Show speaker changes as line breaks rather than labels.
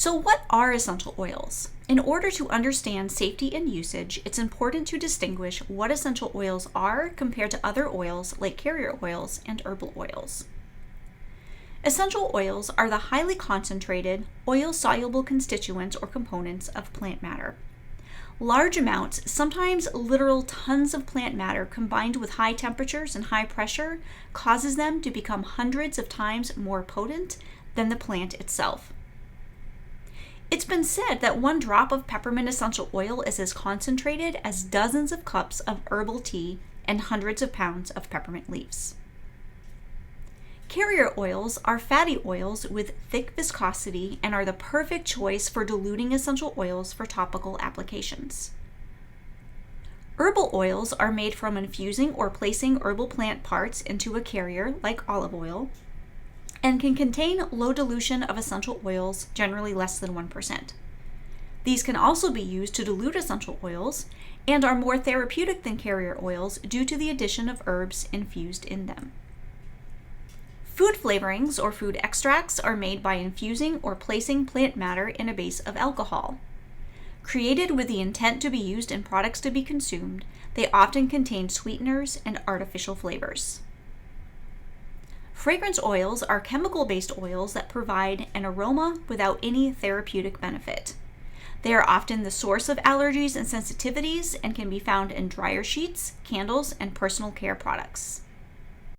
So what are essential oils? In order to understand safety and usage, it's important to distinguish what essential oils are compared to other oils like carrier oils and herbal oils. Essential oils are the highly concentrated, oil-soluble constituents or components of plant matter. Large amounts, sometimes literal tons of plant matter combined with high temperatures and high pressure, causes them to become hundreds of times more potent than the plant itself. It's been said that one drop of peppermint essential oil is as concentrated as dozens of cups of herbal tea and hundreds of pounds of peppermint leaves. Carrier oils are fatty oils with thick viscosity and are the perfect choice for diluting essential oils for topical applications. Herbal oils are made from infusing or placing herbal plant parts into a carrier, like olive oil, and can contain low dilution of essential oils, generally less than 1%. These can also be used to dilute essential oils and are more therapeutic than carrier oils due to the addition of herbs infused in them. Food flavorings or food extracts are made by infusing or placing plant matter in a base of alcohol. Created with the intent to be used in products to be consumed, they often contain sweeteners and artificial flavors. Fragrance oils are chemical-based oils that provide an aroma without any therapeutic benefit. They are often the source of allergies and sensitivities and can be found in dryer sheets, candles, and personal care products.